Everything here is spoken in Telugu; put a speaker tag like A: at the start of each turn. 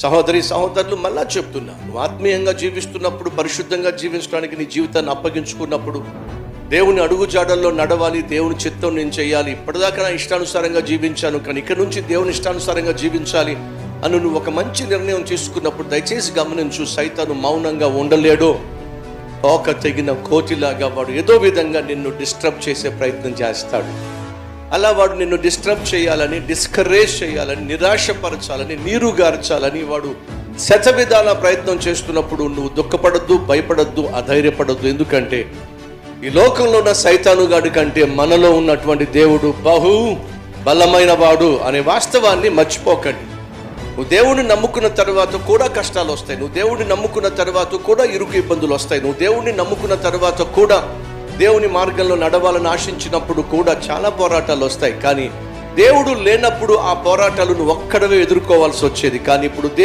A: సహోదరి సహోదరులు, మళ్ళా చెప్తున్నా, నువ్వు ఆత్మీయంగా జీవిస్తున్నప్పుడు, పరిశుద్ధంగా జీవించడానికి నీ జీవితాన్ని అప్పగించుకున్నప్పుడు, దేవుని అడుగుజాడల్లో నడవాలి, దేవుని చిత్తం నేను చేయాలి. ఇప్పటిదాకా నా ఇష్టానుసారంగా జీవించాను, కానీ ఇక్కడ నుంచి దేవుని ఇష్టానుసారంగా జీవించాలి అని నువ్వు ఒక మంచి నిర్ణయం తీసుకున్నప్పుడు దయచేసి గమనించు, సైతాను మౌనంగా ఉండలేడు. తోక తెగిన కోతిలాగా వాడు ఏదో విధంగా నిన్ను డిస్టర్బ్ చేసే ప్రయత్నం చేస్తాడు. అలా వాడు నిన్ను డిస్టర్బ్ చేయాలని, డిస్కరేజ్ చేయాలని, నిరాశపరచాలని, నీరుగార్చాలని వాడు శతవిధాల ప్రయత్నం చేస్తున్నప్పుడు నువ్వు దుఃఖపడద్దు, భయపడద్దు, అధైర్యపడద్దు. ఎందుకంటే ఈ లోకంలో ఉన్న సైతానుగాడి కంటే మనలో ఉన్నటువంటి దేవుడు బహు బలమైన వాడు అనే వాస్తవాన్ని మర్చిపోకండి. నువ్వు దేవుడిని నమ్ముకున్న తర్వాత కూడా కష్టాలు వస్తాయి. నువ్వు దేవుడిని నమ్ముకున్న తర్వాత కూడా ఇరుకు ఇబ్బందులు వస్తాయి. నువ్వు దేవుడిని నమ్ముకున్న తర్వాత కూడా దేవుని మార్గంలో నడవాలని ఆశించినప్పుడు కూడా చాలా పోరాటాలు వస్తాయి. కానీ దేవుడు లేనప్పుడు ఆ పోరాటాలను ఒక్కడవే ఎదుర్కోవాల్సి వచ్చేది. కానీ ఇప్పుడు